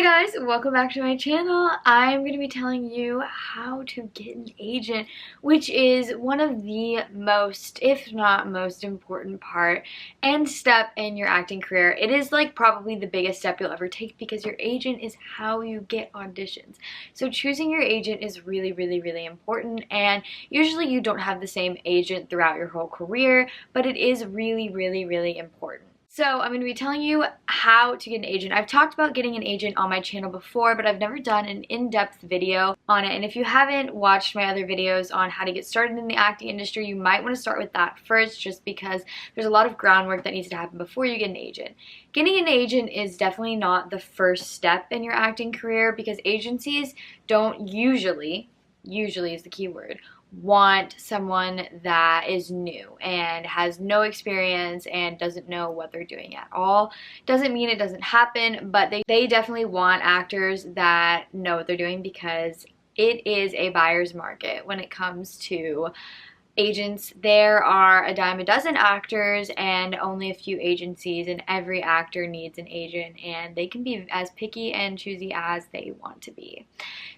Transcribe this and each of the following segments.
Hey guys, welcome back to my channel. I'm going to be telling you how to get an agent, which is one of the most, if not most important part and step in your acting career. It is like probably the biggest step you'll ever take because your agent is how you get auditions. So choosing your agent is really important, and usually you don't have the same agent throughout your whole career, but it is really important. So I'm going to be telling you how to get an agent. I've talked about getting an agent on my channel before, but I've never done an in-depth video on it. And if you haven't watched my other videos on how to get started in the acting industry, you might want to start with that first, just because there's a lot of groundwork that needs to happen before you get an agent. Getting an agent is definitely not the first step in your acting career, because agencies don't usually is the key word, want someone that is new and has no experience and doesn't know what they're doing at all. Doesn't mean it doesn't happen, but they definitely want actors that know what they're doing, because it is a buyer's market when it comes to agents. There are a dime a dozen actors and only a few agencies, and every actor needs an agent, and they can be as picky and choosy as they want to be.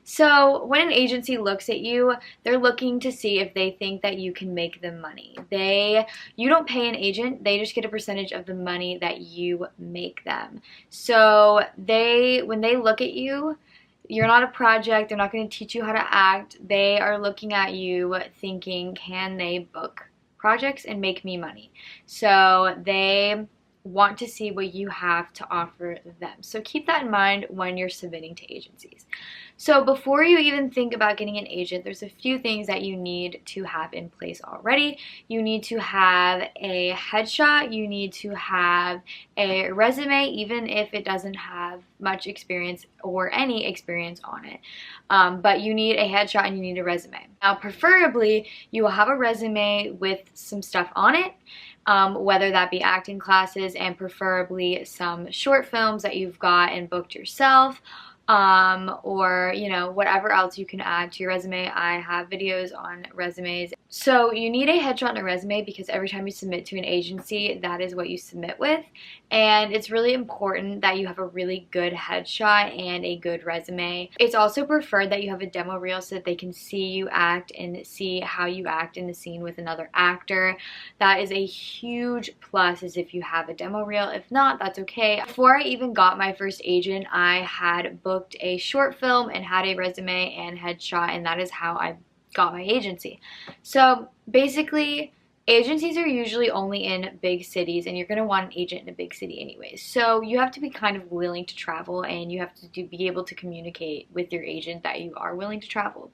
So when an agency looks at you, they're looking to see if they think that you can make them money. You don't pay an agent, they just get a percentage of the money that you make them. So when they look at you, you're not a project. They're not going to teach you how to act. They are looking at you thinking, can they book projects and make me money? So they want to see what you have to offer them. So keep that in mind when you're submitting to agencies. So before you even think about getting an agent, there's a few things that you need to have in place already. You need to have a headshot. You need to have a resume, even if it doesn't have much experience or any experience on it. But you need a headshot and you need a resume. Now, preferably, you will have a resume with some stuff on it. Whether that be acting classes and preferably some short films that you've got and booked yourself, or whatever else you can add to your resume. I have videos on resumes. So you need a headshot and a resume, because every time you submit to an agency, that is what you submit with. And it's really important that you have a really good headshot and a good resume. It's also preferred that you have a demo reel so that they can see you act and see how you act in the scene with another actor. That is a huge plus, is if you have a demo reel. If not, that's okay. Before I even got my first agent, I had booked a short film and had a resume and headshot, and that is how I got my agency. So basically, agencies are usually only in big cities, and you're going to want an agent in a big city anyways. So you have to be kind of willing to travel, and you have to be able to communicate with your agent that you are willing to travel.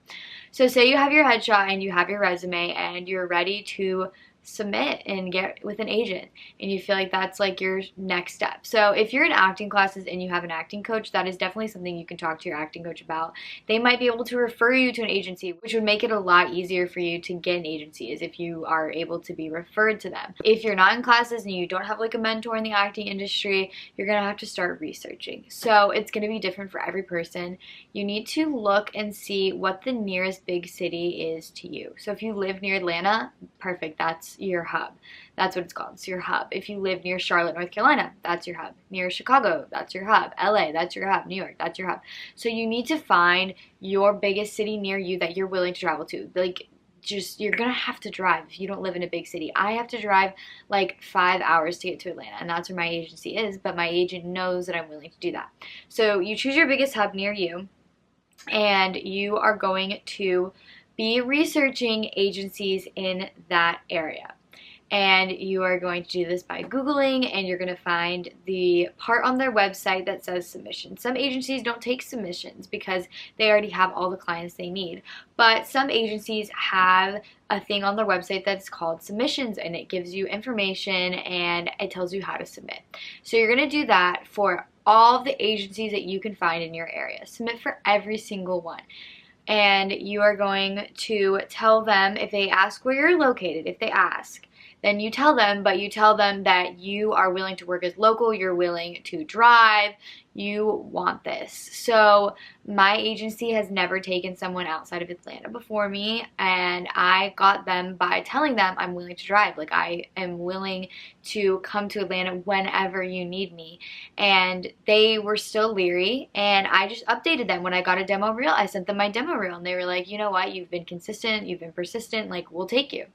So say you have your headshot and you have your resume and you're ready to submit and get with an agent, and you feel like that's like your next step. So if you're in acting classes and you have an acting coach, that is definitely something you can talk to your acting coach about. They might be able to refer you to an agency, which would make it a lot easier for you to get an agency, is if you are able to be referred to them. If you're not in classes and you don't have like a mentor in the acting industry, you're gonna have to start researching. So it's gonna be different for every person. You need to look and see what the nearest big city is to you. So if you live near Atlanta, perfect, that's your hub. That's what it's called. It's your hub. If you live near Charlotte, North Carolina, that's your hub. Near Chicago, that's your hub. LA, that's your hub. New York, that's your hub. So you need to find your biggest city near you that you're willing to travel to. You're gonna have to drive if you don't live in a big city. I have to drive like 5 hours to get to Atlanta, and that's where my agency is, but my agent knows that I'm willing to do that. So you choose your biggest hub near you, and you are going to be researching agencies in that area. And you are going to do this by Googling, and you're going to find the part on their website that says submissions. Some agencies don't take submissions because they already have all the clients they need. But some agencies have a thing on their website that's called submissions, and it gives you information and it tells you how to submit. So you're going to do that for all of the agencies that you can find in your area. Submit for every single one. And you are going to tell them, if they ask where you're located, if they ask, then you tell them, but you tell them that you are willing to work as local, you're willing to drive, you want this. So my agency has never taken someone outside of Atlanta before me, and I got them by telling them I'm willing to drive. Like, I am willing to come to Atlanta whenever you need me. And they were still leery, and I just updated them. When I got a demo reel, I sent them my demo reel, and they were like, you know what, you've been consistent, you've been persistent, like, we'll take you.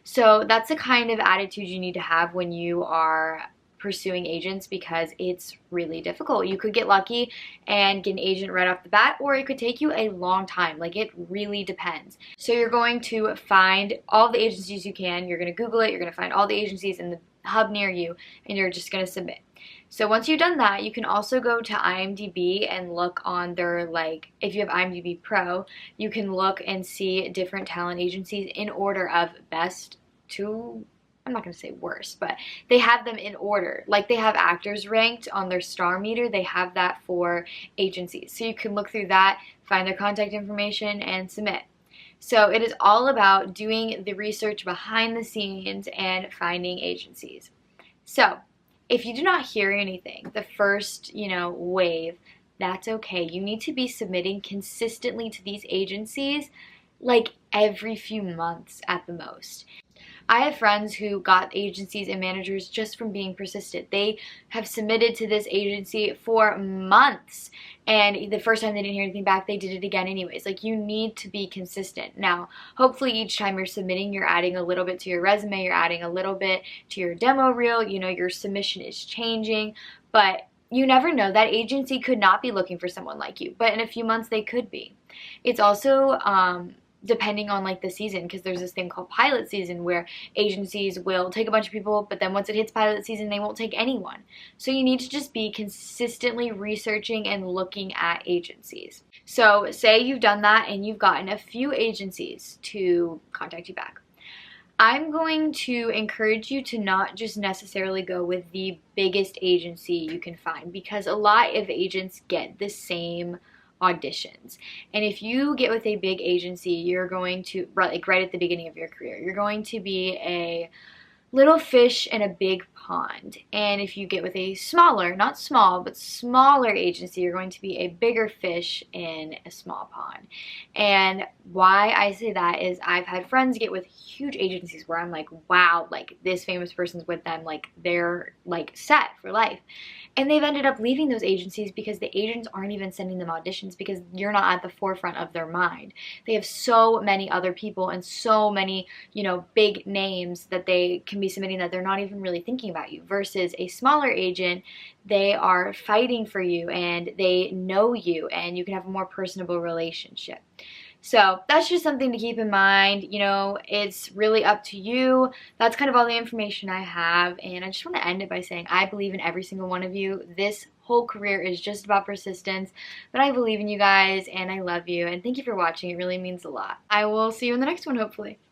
So that's the kind of attitude you need to have when you are pursuing agents, because it's really difficult. You could get lucky and get an agent right off the bat, or it could take you a long time. Like, it really depends. So you're going to find all the agencies you can. You're going to Google it. You're going to find all the agencies in the hub near you, and you're just going to submit. So once you've done that, you can also go to IMDb and look on their, like, if you have IMDb Pro, you can look and see different talent agencies in order of best to, I'm not going to say worst, but they have them in order. Like, they have actors ranked on their star meter. They have that for agencies. So you can look through that, find their contact information, and submit. So it is all about doing the research behind the scenes and finding agencies. So if you do not hear anything the first, wave, that's okay. You need to be submitting consistently to these agencies, like every few months at the most. I have friends who got agencies and managers just from being persistent. They have submitted to this agency for months, and the first time they didn't hear anything back, they did it again anyways. Like, you need to be consistent. Now, hopefully each time you're submitting, you're adding a little bit to your resume, you're adding a little bit to your demo reel, your submission is changing, but you never know. That agency could not be looking for someone like you, but in a few months they could be. It's also depending on, like, the season, because there's this thing called pilot season where agencies will take a bunch of people, but then once it hits pilot season, they won't take anyone. So you need to just be consistently researching and looking at agencies. So say you've done that and you've gotten a few agencies to contact you back. I'm going to encourage you to not just necessarily go with the biggest agency you can find, because a lot of agents get the same auditions. And if you get with a big agency, you're going to, like, right at the beginning of your career, you're going to be a little fish in a big pond. And if you get with a smaller, not small, but smaller agency, you're going to be a bigger fish in a small pond. And why I say that is I've had friends get with huge agencies where I'm like, wow, like, this famous person's with them, like, they're, like, set for life. And they've ended up leaving those agencies because the agents aren't even sending them auditions, because you're not at the forefront of their mind. They have so many other people and so many, big names that they can be submitting that they're not even really thinking about you. Versus a smaller agent, they are fighting for you and they know you, and you can have a more personable relationship. So that's just something to keep in mind. It's really up to you. That's kind of all the information I have. And I just want to end it by saying I believe in every single one of you. This whole career is just about persistence. But I believe in you guys, and I love you. And thank you for watching. It really means a lot. I will see you in the next one, hopefully.